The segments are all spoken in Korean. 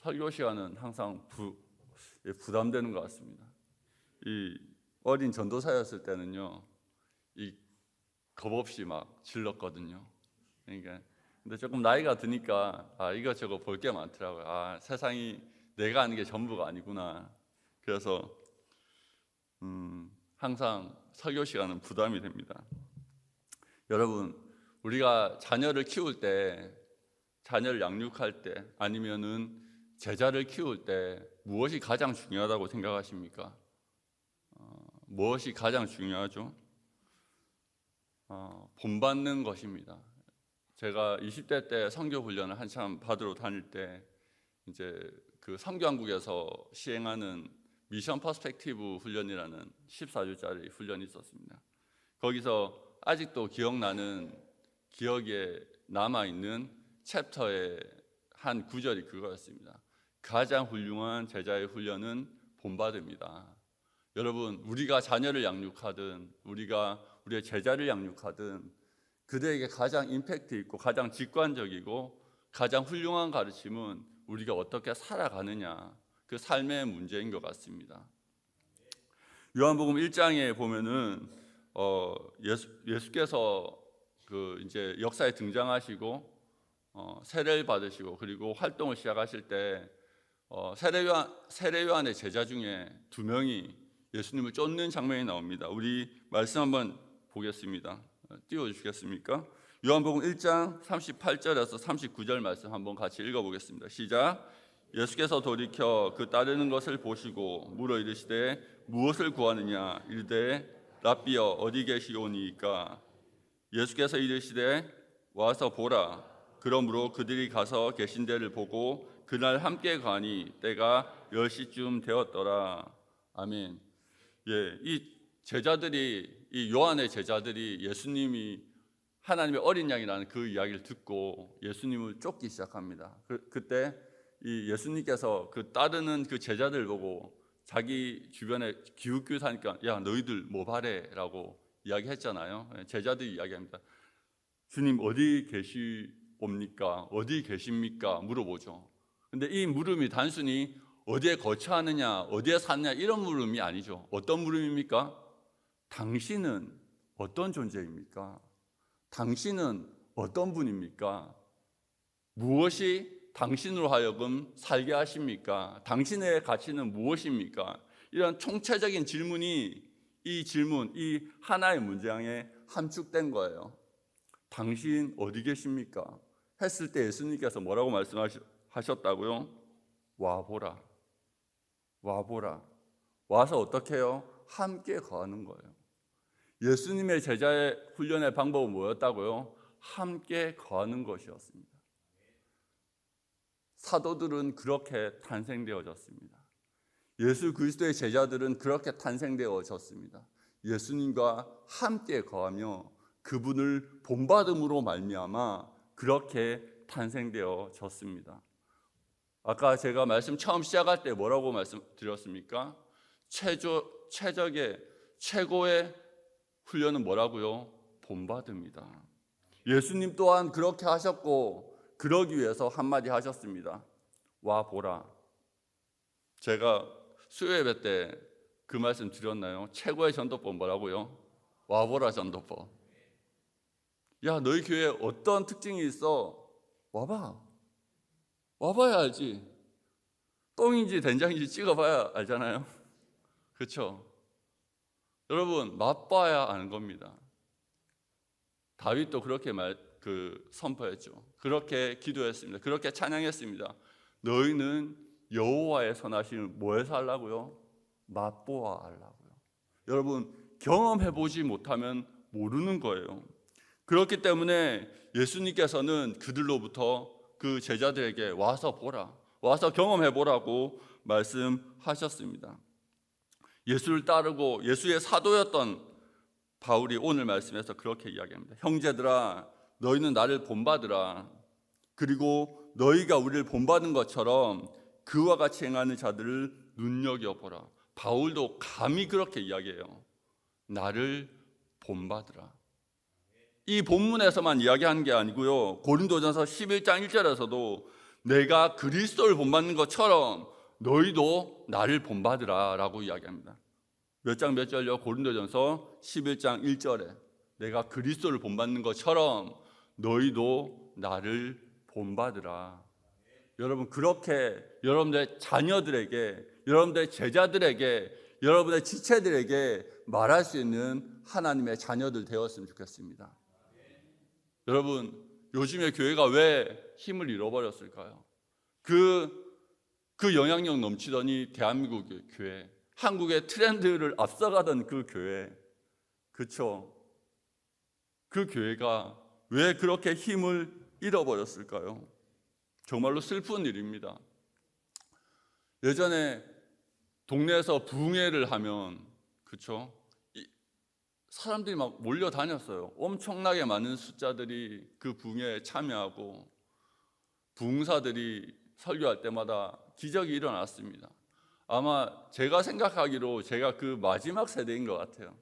설교 시간은 항상 부담되는 것 같습니다. 이 어린 전도사였을 때는요, 이 겁없이 막 질렀거든요. 그러니까 근데 조금 나이가 드니까 이것저것 볼 게 많더라고요. 세상이 내가 아는 게 전부가 아니구나. 그래서 항상 설교 시간은 부담이 됩니다. 여러분, 우리가 자녀를 키울 때, 자녀를 양육할 때, 아니면은 제자를 키울 때 무엇이 가장 중요하다고 생각하십니까? 무엇이 가장 중요하죠? 본받는 것입니다. 제가 20대 때 선교 훈련을 한참 받으러 다닐 때 이제 그 선교한국에서 시행하는 미션 퍼스펙티브 훈련이라는 14주짜리 훈련이 있었습니다. 거기서 아직도 기억에 남아있는 챕터의 한 구절이 그거였습니다. 가장 훌륭한 제자의 훈련은 본받음이다. 여러분, 우리가 자녀를 양육하든 우리가 우리의 제자를 양육하든 그들에게 가장 임팩트 있고 가장 직관적이고 가장 훌륭한 가르침은 우리가 어떻게 살아가느냐, 그 삶의 문제인 것 같습니다. 요한복음 1장에 보면은 예수께서 그 이제 역사에 등장하시고 세례를 받으시고 그리고 활동을 시작하실 때 세례 요한의 제자 중에 2명이 예수님을 쫓는 장면이 나옵니다. 우리 말씀 한번 보겠습니다. 띄워주시겠습니까? 요한복음 1장 38절에서 39절 말씀 한번 같이 읽어보겠습니다. 시작. 예수께서 돌이켜 그 따르는 것을 보시고 물어 이르시되 무엇을 구하느냐? 이르되 랍비여 어디 계시오니이까? 예수께서 이르시되 와서 보라. 그러므로 그들이 가서 계신 데를 보고 그날 함께 가니 때가 10시쯤 되었더라. 아멘. 이 제자들이, 이 요한의 제자들이 예수님이 하나님의 어린 양이라는 그 이야기를 듣고 예수님을 쫓기 시작합니다. 그때 이 예수님께서 그 따르는 그 제자들 보고 자기 주변에 기웃기웃하니까 야 너희들 뭐 바래라고 이야기했잖아요. 제자들이 이야기합니다. 주님 어디 계시옵니까? 어디 계십니까? 물어보죠. 근데 이 물음이 단순히 어디에 거처하느냐, 어디에 사느냐 이런 물음이 아니죠. 어떤 물음입니까? 당신은 어떤 존재입니까? 당신은 어떤 분입니까? 무엇이 당신으로 하여금 살게 하십니까? 당신의 가치는 무엇입니까? 이런 총체적인 질문이 이 하나의 문장에 함축된 거예요. 당신 어디 계십니까? 했을 때 예수님께서 뭐라고 말씀하셨다고요? 와보라. 와보라. 와서 어떻게 해요? 함께 거하는 거예요. 예수님의 제자의 훈련의 방법은 뭐였다고요? 함께 거하는 것이었습니다. 사도들은 그렇게 탄생되어졌습니다. 예수 그리스도의 제자들은 그렇게 탄생되어졌습니다. 예수님과 함께 거하며 그분을 본받음으로 말미암아 그렇게 탄생되어졌습니다. 아까 제가 말씀 처음 시작할 때 뭐라고 말씀드렸습니까? 최고의 훈련은 뭐라고요? 본받음이다. 예수님 또한 그렇게 하셨고 그러기 위해서 한마디 하셨습니다. 와 보라. 제가 수요 예배 때 그 말씀 드렸나요? 최고의 전도법 뭐라고요? 와 보라 전도법. 야 너희 교회에 어떤 특징이 있어? 와봐. 와봐야 알지. 똥인지 된장인지 찍어봐야 알잖아요. 그렇죠? 여러분 맛봐야 아는 겁니다. 다윗도 그렇게 선포했죠. 그렇게 기도했습니다. 그렇게 찬양했습니다. 너희는 여호와의 선하심을 뭐해서 하려고요? 맛보아 하려고요. 여러분 경험해보지 못하면 모르는 거예요. 그렇기 때문에 예수님께서는 그들로부터 그 제자들에게 와서 보라, 와서 경험해보라고 말씀하셨습니다. 예수를 따르고 예수의 사도였던 바울이 오늘 말씀에서 그렇게 이야기합니다. 형제들아 너희는 나를 본받으라. 그리고 너희가 우리를 본받은 것처럼 그와 같이 행하는 자들을 눈여겨보라. 바울도 감히 그렇게 이야기해요. 나를 본받으라. 이 본문에서만 이야기하는 게 아니고요. 고린도전서 11장 1절에서도 내가 그리스도를 본받는 것처럼 너희도 나를 본받으라 라고 이야기합니다. 몇 장 몇 절요? 고린도전서 11장 1절에 내가 그리스도를 본받는 것처럼 너희도 나를 본받으라. 여러분, 그렇게 여러분들의 자녀들에게, 여러분들의 제자들에게, 여러분의 지체들에게 말할 수 있는 하나님의 자녀들 되었으면 좋겠습니다. 여러분, 요즘에 교회가 왜 힘을 잃어버렸을까요? 그 영향력 넘치던 이 대한민국의 교회, 한국의 트렌드를 앞서가던 그 교회, 그렇죠? 그 교회가 왜 그렇게 힘을 잃어버렸을까요? 정말로 슬픈 일입니다. 예전에 동네에서 부흥회를 하면, 그렇죠? 사람들이 막 몰려다녔어요. 엄청나게 많은 숫자들이 그 부흥회에 참여하고 부흥사들이 설교할 때마다 기적이 일어났습니다. 아마 제가 생각하기로 제가 그 마지막 세대인 것 같아요.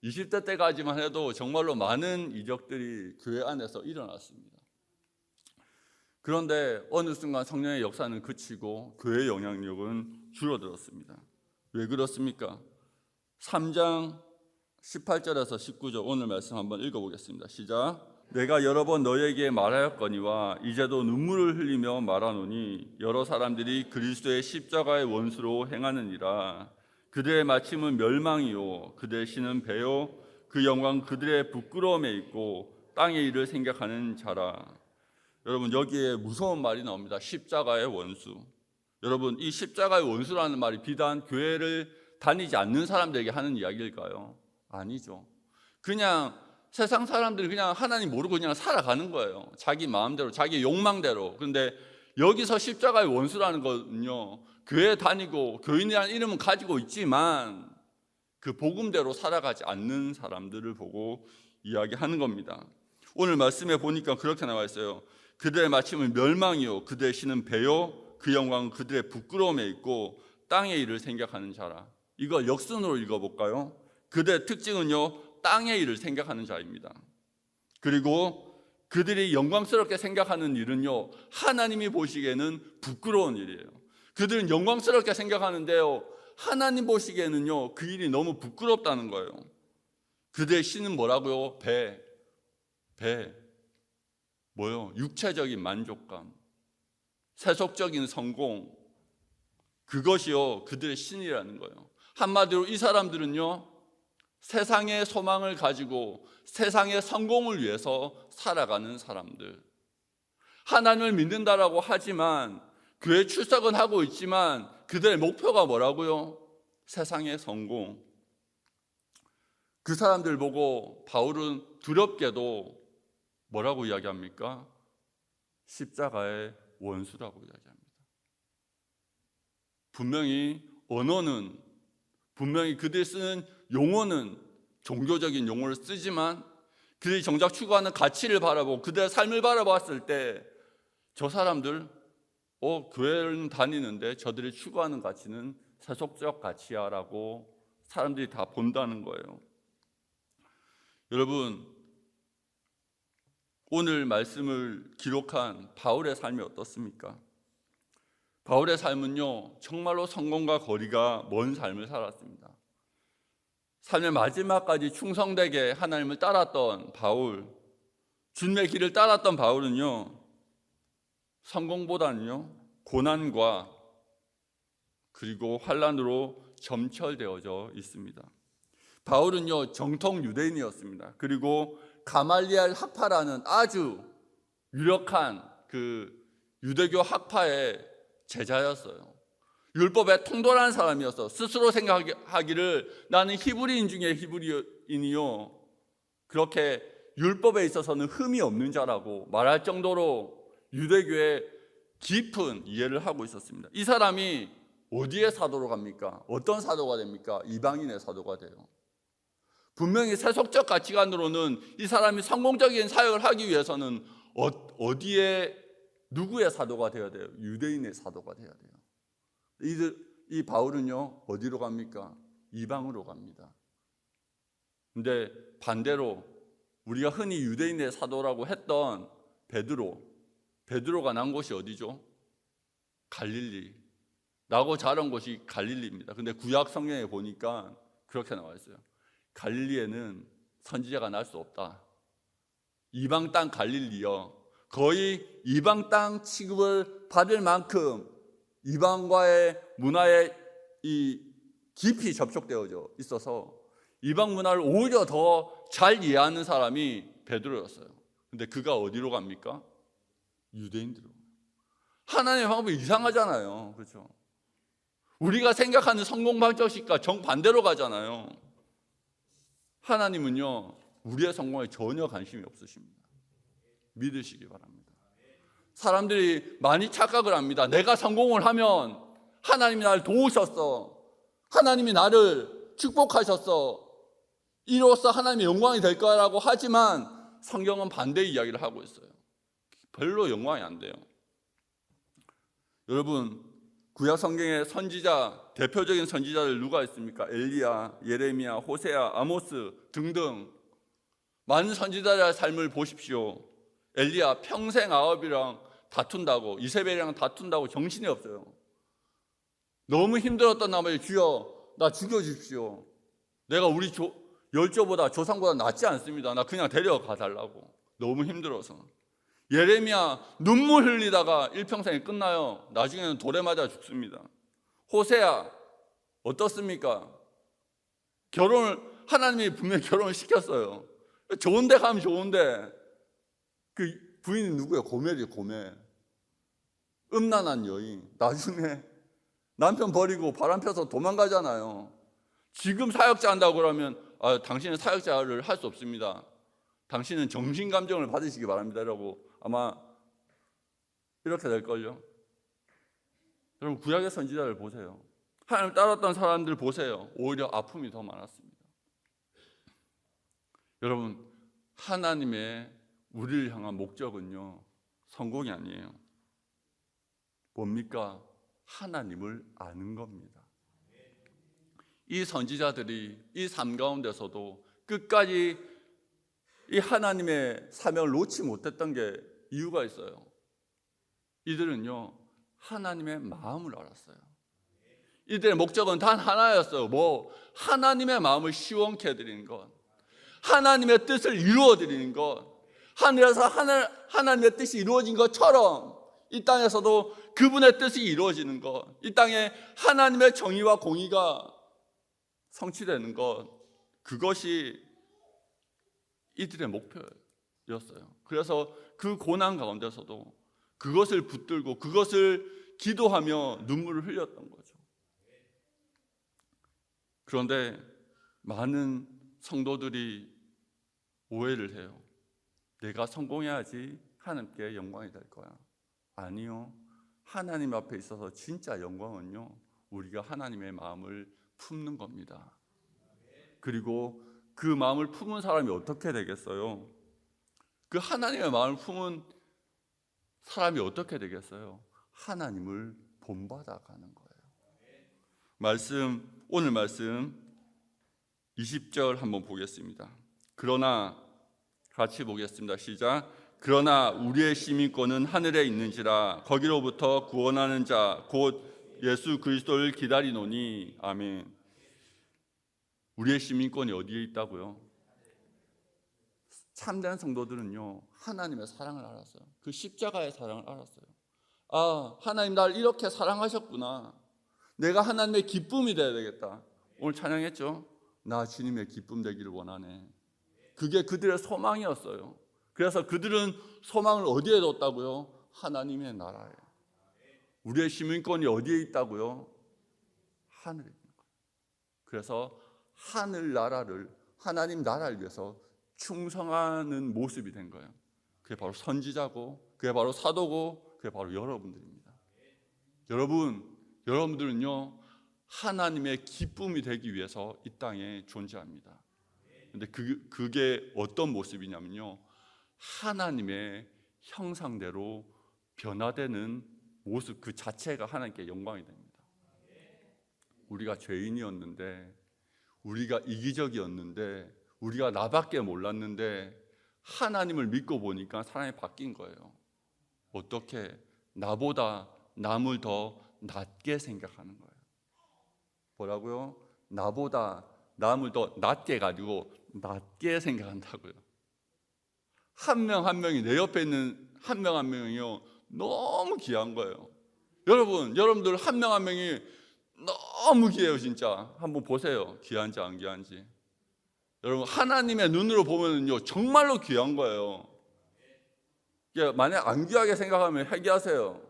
20대 때까지만 해도 정말로 많은 이적들이 교회 안에서 일어났습니다. 그런데 어느 순간 성령의 역사는 그치고 교회의 영향력은 줄어들었습니다. 왜 그렇습니까? 3장 18절에서 19절 오늘 말씀 한번 읽어보겠습니다. 시작. 내가 여러 번 너에게 말하였거니와 이제도 눈물을 흘리며 말하노니 여러 사람들이 그리스도의 십자가의 원수로 행하느니라. 그들의 마침은 멸망이요 그들의 신은 배요 그 영광 그들의 부끄러움에 있고 땅의 일을 생각하는 자라. 여러분, 여기에 무서운 말이 나옵니다. 십자가의 원수. 여러분, 이 십자가의 원수라는 말이 비단 교회를 다니지 않는 사람들에게 하는 이야기일까요? 아니죠. 그냥 세상 사람들이 그냥 하나님 모르고 그냥 살아가는 거예요. 자기 마음대로, 자기 욕망대로. 그런데 여기서 십자가의 원수라는 거는요, 교회 다니고 교인이라는 이름은 가지고 있지만 그 복음대로 살아가지 않는 사람들을 보고 이야기하는 겁니다. 오늘 말씀에 보니까 그렇게 나와 있어요. 그들의 마침은 멸망이요 그들의 신은 배요 그 영광은 그들의 부끄러움에 있고 땅의 일을 생각하는 자라. 이걸 역순으로 읽어볼까요? 그들의 특징은요, 땅의 일을 생각하는 자입니다. 그리고 그들이 영광스럽게 생각하는 일은요, 하나님이 보시기에는 부끄러운 일이에요. 그들은 영광스럽게 생각하는데요, 하나님 보시기에는요, 그 일이 너무 부끄럽다는 거예요. 그들의 신은 뭐라고요? 배. 뭐요? 육체적인 만족감, 세속적인 성공, 그것이요 그들의 신이라는 거예요. 한마디로 이 사람들은요, 세상의 소망을 가지고 세상의 성공을 위해서 살아가는 사람들. 하나님을 믿는다라고 하지만 교회 출석은 하고 있지만 그들의 목표가 뭐라고요? 세상의 성공. 그 사람들 보고 바울은 두렵게도 뭐라고 이야기합니까? 십자가의 원수라고 이야기합니다. 분명히 언어는, 분명히 그들이 쓰는 용어는 종교적인 용어를 쓰지만 그들이 정작 추구하는 가치를 바라보고 그들의 삶을 바라봤을 때 저 사람들 교회를 다니는데 저들이 추구하는 가치는 세속적 가치야 라고 사람들이 다 본다는 거예요. 여러분, 오늘 말씀을 기록한 바울의 삶이 어떻습니까? 바울의 삶은요, 정말로 성공과 거리가 먼 삶을 살았습니다. 삶의 마지막까지 충성되게 하나님을 따랐던 바울, 주님의 길을 따랐던 바울은요, 성공보다는요, 고난과 그리고 환난으로 점철되어져 있습니다. 바울은요, 정통 유대인이었습니다. 그리고 가말리엘 학파라는 아주 유력한 그 유대교 학파의 제자였어요. 율법에 통돌한 사람이었어. 스스로 생각하기를 나는 히브리인 중에 히브리인이요, 그렇게 율법에 있어서는 흠이 없는 자라고 말할 정도로 유대교의 깊은 이해를 하고 있었습니다. 이 사람이 어디에 사도로 갑니까? 어떤 사도가 됩니까? 이방인의 사도가 돼요. 분명히 세속적 가치관으로는 이 사람이 성공적인 사역을 하기 위해서는 어디에 누구의 사도가 되어야 돼요? 유대인의 사도가 되어야 돼요. 이 바울은요, 어디로 갑니까? 이방으로 갑니다. 근데 반대로 우리가 흔히 유대인의 사도라고 했던 베드로 베드로가 난 곳이 어디죠? 갈릴리. 나고 자란 곳이 갈릴리입니다. 근데 구약 성경에 보니까 그렇게 나와 있어요. 갈릴리에는 선지자가 날 수 없다. 이방 땅 갈릴리요. 거의 이방 땅 취급을 받을 만큼 이방과의 문화에 깊이 접촉되어져 있어서 이방 문화를 오히려 더 잘 이해하는 사람이 베드로였어요. 근데 그가 어디로 갑니까? 유대인들로. 하나님의 방법이 이상하잖아요. 그렇죠? 우리가 생각하는 성공 방정식과 정반대로 가잖아요. 하나님은요, 우리의 성공에 전혀 관심이 없으십니다. 믿으시기 바랍니다. 사람들이 많이 착각을 합니다. 내가 성공을 하면 하나님이 나를 도우셨어. 하나님이 나를 축복하셨어. 이로써 하나님의 영광이 될 거라고 하지만 성경은 반대의 이야기를 하고 있어요. 별로 영광이 안 돼요. 여러분, 구약 성경의 선지자, 대표적인 선지자들 누가 있습니까? 엘리야, 예레미야, 호세아, 아모스 등등 많은 선지자들의 삶을 보십시오. 엘리야 평생 아합이랑 다툰다고, 이세벨이랑 다툰다고 정신이 없어요. 너무 힘들었던 나머지 주여 나 죽여주십시오. 내가 우리 열조보다 조상보다 낫지 않습니다. 나 그냥 데려가 달라고. 너무 힘들어서. 예레미야 눈물 흘리다가 일평생이 끝나요. 나중에는 돌에 맞아 죽습니다. 호세아 어떻습니까? 하나님이 분명히 결혼을 시켰어요. 좋은 데 가면 좋은데 그 부인이 누구예요? 고멜이에요. 고멜. 음란한 여인. 나중에 남편 버리고 바람 펴서 도망가잖아요. 지금 사역자 한다고 그러면 당신은 사역자를 할 수 없습니다. 당신은 정신감정을 받으시기 바랍니다. 라고 아마 이렇게 될걸요. 여러분 구약의 선지자를 보세요. 하나님을 따랐던 사람들 보세요. 오히려 아픔이 더 많았습니다. 여러분 하나님의 우리를 향한 목적은요 성공이 아니에요. 뭡니까? 하나님을 아는 겁니다. 이 선지자들이 이 삶 가운데서도 끝까지 이 하나님의 사명을 놓지 못했던 게 이유가 있어요. 이들은요 하나님의 마음을 알았어요. 이들의 목적은 단 하나였어요. 하나님의 마음을 시원케 해드리는 것, 하나님의 뜻을 이루어 드리는 것. 하늘에서 하나님의 뜻이 이루어진 것처럼 이 땅에서도 그분의 뜻이 이루어지는 것, 이 땅에 하나님의 정의와 공의가 성취되는 것, 그것이 이들의 목표였어요. 그래서 그 고난 가운데서도 그것을 붙들고 그것을 기도하며 눈물을 흘렸던 거죠. 그런데 많은 성도들이 오해를 해요. 내가 성공해야지 하나님께 영광이 될 거야. 아니요. 하나님 앞에 있어서 진짜 영광은요 우리가 하나님의 마음을 품는 겁니다. 그리고 그 마음을 품은 사람이 어떻게 되겠어요? 그 하나님의 마음을 품은 사람이 어떻게 되겠어요? 하나님을 본받아 가는 거예요. 오늘 말씀 20절 한번 보겠습니다. 그러나 같이 보겠습니다. 시작. 그러나 우리의 시민권은 하늘에 있는지라 거기로부터 구원하는 자 곧 예수 그리스도를 기다리노니. 아멘. 우리의 시민권이 어디에 있다고요? 참된 성도들은요 하나님의 사랑을 알았어요. 그 십자가의 사랑을 알았어요. 하나님 나를 이렇게 사랑하셨구나. 내가 하나님의 기쁨이 되어야 되겠다. 오늘 찬양했죠? 나 주님의 기쁨 되기를 원하네. 그게 그들의 소망이었어요. 그래서 그들은 소망을 어디에 뒀다고요? 하나님의 나라에. 우리의 시민권이 어디에 있다고요? 하늘에 있는 거예요. 그래서 하나님 나라를 위해서 충성하는 모습이 된 거예요. 그게 바로 선지자고, 그게 바로 사도고, 그게 바로 여러분들입니다. 여러분들은요 하나님의 기쁨이 되기 위해서 이 땅에 존재합니다. 근데 그게 어떤 모습이냐면요 하나님의 형상대로 변화되는 모습 그 자체가 하나님께 영광이 됩니다. 우리가 죄인이었는데, 우리가 이기적이었는데, 우리가 나밖에 몰랐는데 하나님을 믿고 보니까 사람이 바뀐 거예요. 어떻게 나보다 남을 더 낮게 생각하는 거예요. 뭐라고요? 나보다 남을 더 낮게 가지고 낮게 생각한다고요. 한 명 한 명이, 내 옆에 있는 한 명 한 명이요, 너무 귀한 거예요. 여러분들 한 명 한 명이 너무 귀해요. 진짜 한번 보세요. 귀한지 안 귀한지. 여러분, 하나님의 눈으로 보면요 정말로 귀한 거예요. 만약 안 귀하게 생각하면 회개하세요.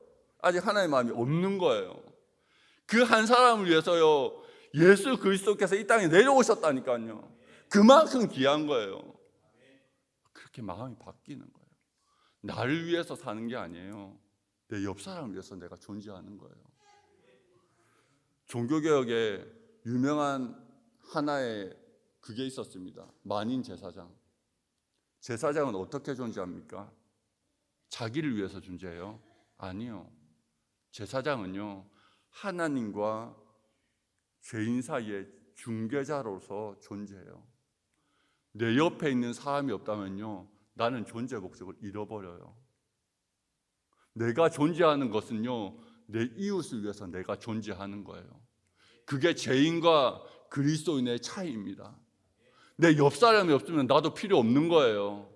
아직 하나님의 마음이 없는 거예요. 그 한 사람을 위해서요 예수 그리스도께서 이 땅에 내려오셨다니까요. 그만큼 귀한 거예요. 그렇게 마음이 바뀌는 거예요. 나를 위해서 사는 게 아니에요. 내 옆 사람을 위해서 내가 존재하는 거예요. 종교개혁에 유명한 하나의 그게 있었습니다. 만인 제사장. 제사장은 어떻게 존재합니까? 자기를 위해서 존재해요? 아니요. 제사장은요 하나님과 죄인 사이의 중개자로서 존재해요. 내 옆에 있는 사람이 없다면요 나는 존재 목적을 잃어버려요. 내가 존재하는 것은요 내 이웃을 위해서 내가 존재하는 거예요. 그게 죄인과 그리스도인의 차이입니다. 내 옆 사람이 없으면 나도 필요 없는 거예요.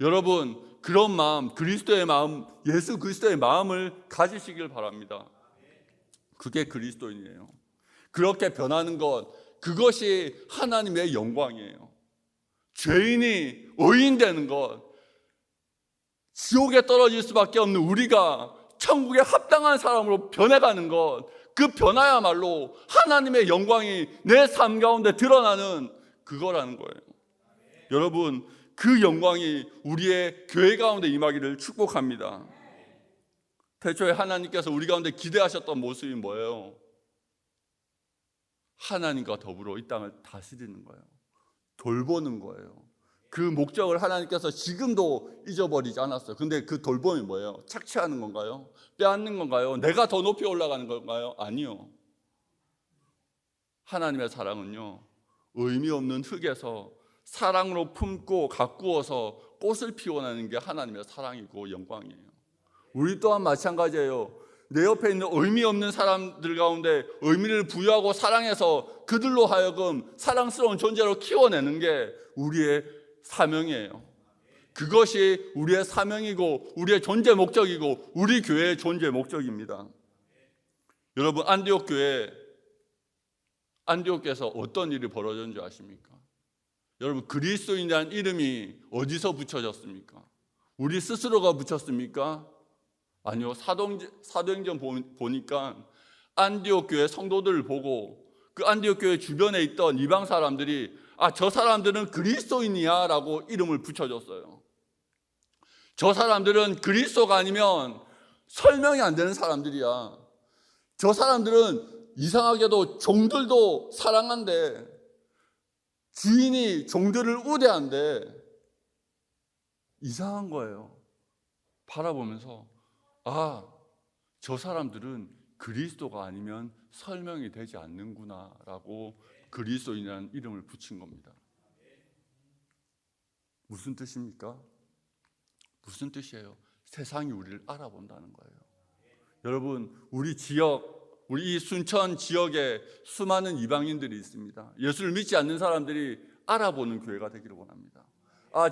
여러분, 그런 마음, 그리스도의 마음, 예수 그리스도의 마음을 가지시길 바랍니다. 그게 그리스도인이에요. 그렇게 변하는 것, 그것이 하나님의 영광이에요. 죄인이 의인 되는 것, 지옥에 떨어질 수밖에 없는 우리가 천국에 합당한 사람으로 변해가는 것, 그 변화야말로 하나님의 영광이 내 삶 가운데 드러나는 그거라는 거예요. 여러분, 그 영광이 우리의 교회 가운데 임하기를 축복합니다. 태초에 하나님께서 우리 가운데 기대하셨던 모습이 뭐예요? 하나님과 더불어 이 땅을 다스리는 거예요. 돌보는 거예요. 그 목적을 하나님께서 지금도 잊어버리지 않았어요. 근데 그 돌봄이 뭐예요? 착취하는 건가요? 빼앗는 건가요? 내가 더 높이 올라가는 건가요? 아니요. 하나님의 사랑은요 의미 없는 흙에서 사랑으로 품고 가꾸어서 꽃을 피워내는 게 하나님의 사랑이고 영광이에요. 우리 또한 마찬가지예요. 내 옆에 있는 의미 없는 사람들 가운데 의미를 부여하고 사랑해서 그들로 하여금 사랑스러운 존재로 키워내는 게 우리의 사명이에요. 그것이 우리의 사명이고 우리의 존재 목적이고 우리 교회의 존재 목적입니다. 여러분, 안디옥에서 어떤 일이 벌어졌는지 아십니까? 여러분, 그리스도인이라는 이름이 어디서 붙여졌습니까? 우리 스스로가 붙였습니까? 아니요. 사도행전 보니까 안디옥 교회 성도들을 보고 그 안디옥 교회 주변에 있던 이방 사람들이 저 사람들은 그리스도인이야 라고 이름을 붙여줬어요. 저 사람들은 그리스도가 아니면 설명이 안 되는 사람들이야. 저 사람들은 이상하게도 종들도 사랑한대. 주인이 종들을 우대한대. 이상한 거예요. 바라보면서 저 사람들은 그리스도가 아니면 설명이 되지 않는구나 라고 그리스도인이라는 이름을 붙인 겁니다. 무슨 뜻입니까? 무슨 뜻이에요? 세상이 우리를 알아본다는 거예요. 여러분, 우리 이 순천 지역에 수많은 이방인들이 있습니다. 예수를 믿지 않는 사람들이 알아보는 교회가 되기를 원합니다.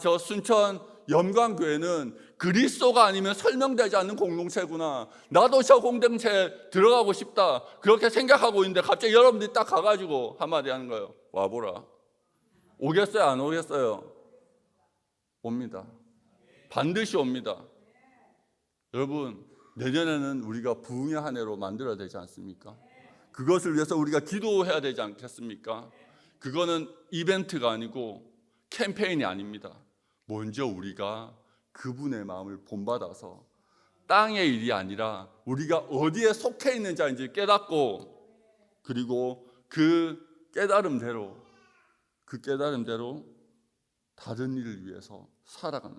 저 순천 영광교회는 그리스도가 아니면 설명되지 않는 공동체구나. 나도 저 공동체에 들어가고 싶다. 그렇게 생각하고 있는데 갑자기 여러분들이 딱 가가지고 한마디 하는 거예요. 와보라. 오겠어요? 안 오겠어요? 옵니다. 반드시 옵니다. 여러분, 내년에는 우리가 부흥의 한 해로 만들어야 되지 않습니까? 그것을 위해서 우리가 기도해야 되지 않겠습니까? 그거는 이벤트가 아니고 캠페인이 아닙니다. 먼저 우리가 그분의 마음을 본받아서 땅의 일이 아니라 우리가 어디에 속해 있는지 깨닫고 그리고 그 깨달음대로 다른 일을 위해서 살아가는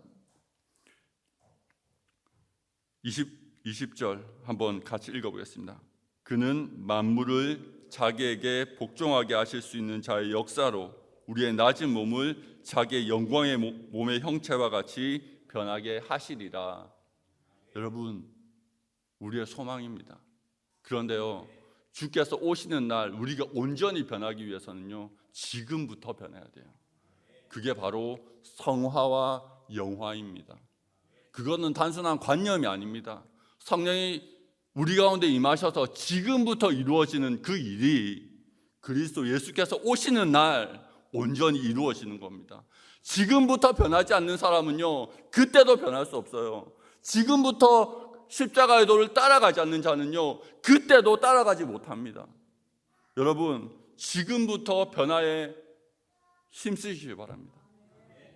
20절 한번 같이 읽어보겠습니다. 그는 만물을 자기에게 복종하게 하실 수 있는 자의 역사로 우리의 낮은 몸을 자기의 영광의 몸의 형체와 같이 변하게 하시리라. 여러분, 우리의 소망입니다. 그런데요, 주께서 오시는 날 우리가 온전히 변하기 위해서는요, 지금부터 변해야 돼요. 그게 바로 성화와 영화입니다. 그거는 단순한 관념이 아닙니다. 성령이 우리 가운데 임하셔서 지금부터 이루어지는 그 일이 그리스도 예수께서 오시는 날 온전히 이루어지는 겁니다. 지금부터 변하지 않는 사람은요, 그때도 변할 수 없어요. 지금부터 십자가의 도를 따라가지 않는 자는요, 그때도 따라가지 못합니다. 여러분, 지금부터 변화에 힘쓰시기 바랍니다.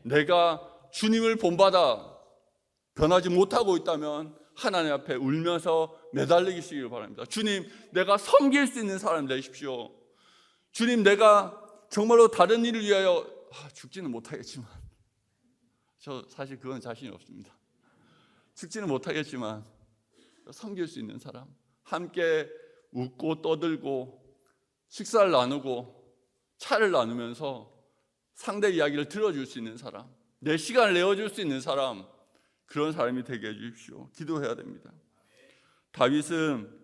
내가 주님을 본받아 변하지 못하고 있다면 하나님 앞에 울면서 매달리시길 바랍니다. 주님, 내가 섬길 수 있는 사람 되십시오. 주님, 내가 정말로 다른 일을 위하여 죽지는 못하겠지만, 저 사실 그건 자신이 없습니다. 죽지는 못하겠지만 섬길 수 있는 사람, 함께 웃고 떠들고 식사를 나누고 차를 나누면서 상대 이야기를 들어줄 수 있는 사람, 내 시간을 내어줄 수 있는 사람, 그런 사람이 되게 해주십시오. 기도해야 됩니다. 다윗은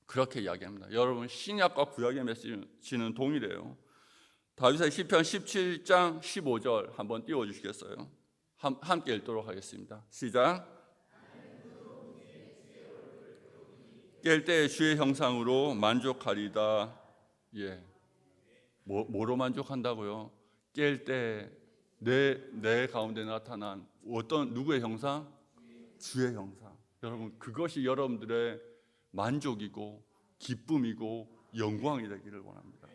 그렇게 이야기합니다. 여러분, 신약과 구약의 메시지는 동일해요. 다윗의 시편 17장 15절 한번 띄워주시겠어요? 함께 읽도록 하겠습니다. 시작. 깰 때 주의 형상으로 만족하리다. 예, 뭐로 만족한다고요? 깰 때 내 가운데 나타난 어떤 누구의 형상? 주의 형상. 여러분, 그것이 여러분들의 만족이고 기쁨이고 영광이 되기를 원합니다.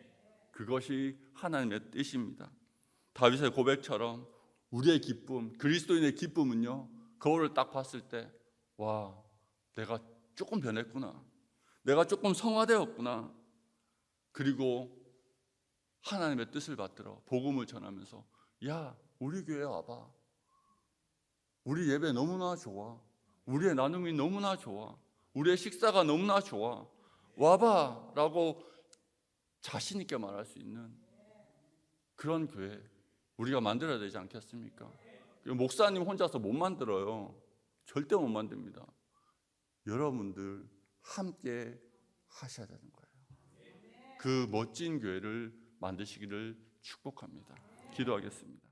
그것이 하나님의 뜻입니다. 다윗의 고백처럼 우리의 기쁨, 그리스도인의 기쁨은요, 거울을 딱 봤을 때, 와, 내가 조금 변했구나, 내가 조금 성화되었구나, 그리고 하나님의 뜻을 받들어 복음을 전하면서, 야, 우리 교회 와봐, 우리 예배 너무나 좋아, 우리의 나눔이 너무나 좋아, 우리의 식사가 너무나 좋아, 와봐 라고 자신 있게 말할 수 있는 그런 교회 우리가 만들어야 되지 않겠습니까? 목사님 혼자서 못 만들어요. 절대 못 만듭니다. 여러분들 함께 하셔야 되는 거예요. 그 멋진 교회를 만드시기를 축복합니다. 기도하겠습니다.